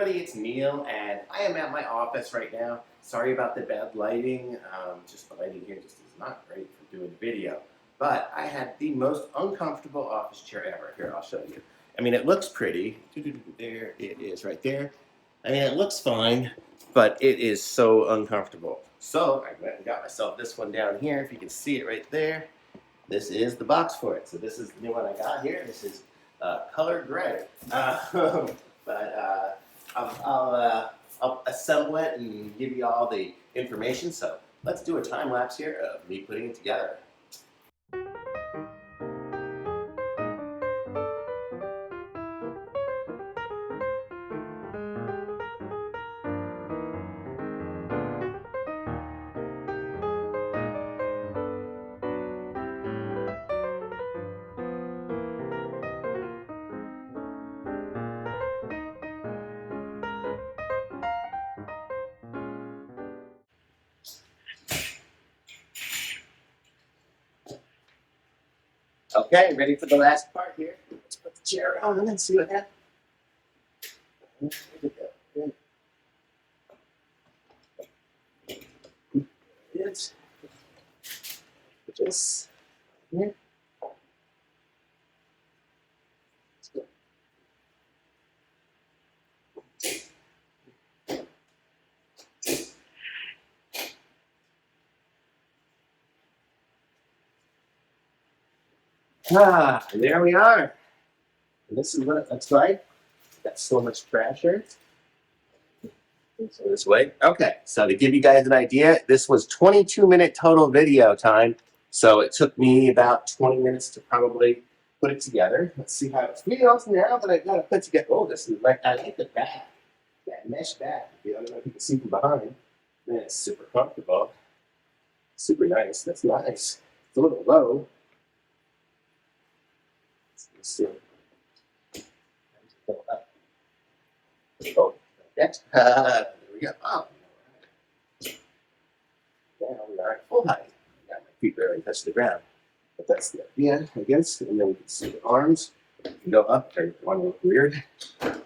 everybody, it's Neil, and I am at my office right now. Sorry about the bad lighting. Just the lighting here just is not great for doing video. But I had the most uncomfortable office chair ever. Here, I'll show you. I mean, it looks pretty. There it is right there. I mean, it looks fine, but it is so uncomfortable. So I went and got myself this one down here. If you can see it right there, this is the box for it. So this is the new one I got here. This is color gray. I'll assemble it and give you all the information. So let's do a time lapse here of me putting it together. Okay, ready for the last part here? Let's put the chair on and see what happens. There we go. It's just here. There we are. And this is what it looks like. Got so much trash here. So this way. Okay, so to give you guys an idea, this was 22-minute total video time. So it took me about 20 minutes to probably put it together. Let's see how it feels now that I've got it put together. Oh, this is like, I like the back. That mesh back. I don't know if you can see from behind. Man, it's super comfortable. Super nice. That's nice. It's a little low. Let's see. Oh, next. There we go. Oh. Now we are at full height. Got my feet barely touch the ground. But that's the idea, I guess. And then we can see the arms. You can go up, or one look weird,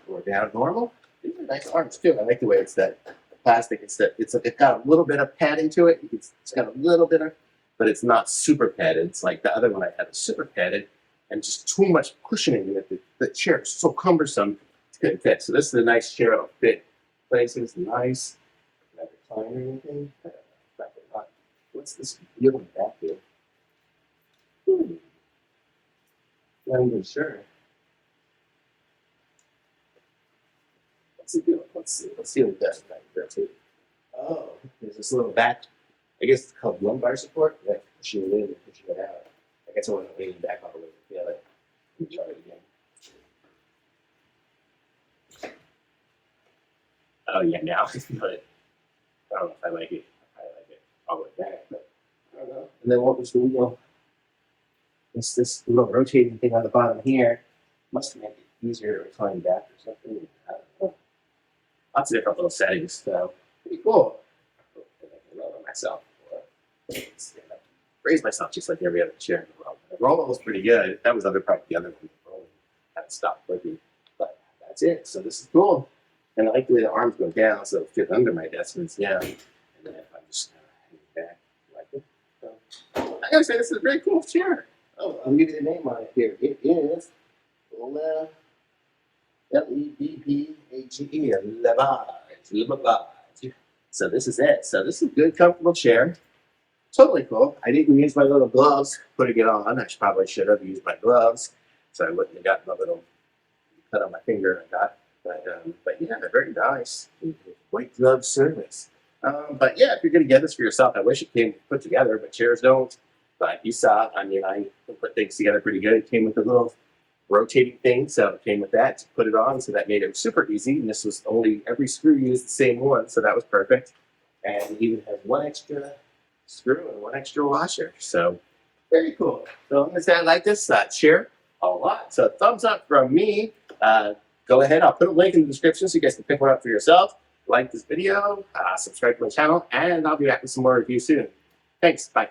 or down normal. These are nice arms too. I like the way it's that plastic. It's got a little bit of padding to it. It's got a little bit of, but it's not super padded. It's like the other one I had was super padded. And just too much cushioning that the chair is so cumbersome, it couldn't fit. So this is a nice chair. It'll fit places, nice. Not recline or anything. What's this wheel back here? Not even sure. What's it doing? Let's see. Let's see what it does back there too. Oh, there's this little back. I guess it's called lumbar support. Like pushing it in and pushing it out. I guess I want to lean back all the way to feel it. Let me try it again. Oh yeah, now I feel it. I don't know if I like it. I like it all the way back, but I don't know. And then what was the wheel? It's this little rotating thing on the bottom here. Must make it easier to recline back or something. I don't know. Lots of different little settings, so pretty cool. I love it myself. Raise myself just like every other chair in the world. The roll was pretty good. That was probably the other one. The roll hadn't stopped working. But that's it. So this is cool. And I like the way the arms go down so it fit under my desk when it's down. And then if I just hang back, I like it. So I gotta say, this is a very cool chair. Oh, I'll give you the name on it here. It is L-E-B-B-A-G-E, LEBBAGE. So this is it. So this is a good, comfortable chair. Totally cool. I didn't use my little gloves putting it on. I probably should have used my gloves, so I wouldn't have gotten the little cut on my finger I got. But yeah, they're very nice. White glove service. But yeah, if you're going to get this for yourself, I wish it came put together, but chairs don't. But you saw, I mean, I put things together pretty good. It came with a little rotating thing, so it came with that to put it on, so that made it super easy. And this was only, every screw used the same one, so that was perfect. And it even has one extra screw and one extra washer. So very cool. So I'm going to say I like this chair a lot. So thumbs up from me. Go ahead. I'll put a link in the description so you guys can pick one up for yourself. Like this video, subscribe to my channel, and I'll be back with some more reviews soon. Thanks. Bye.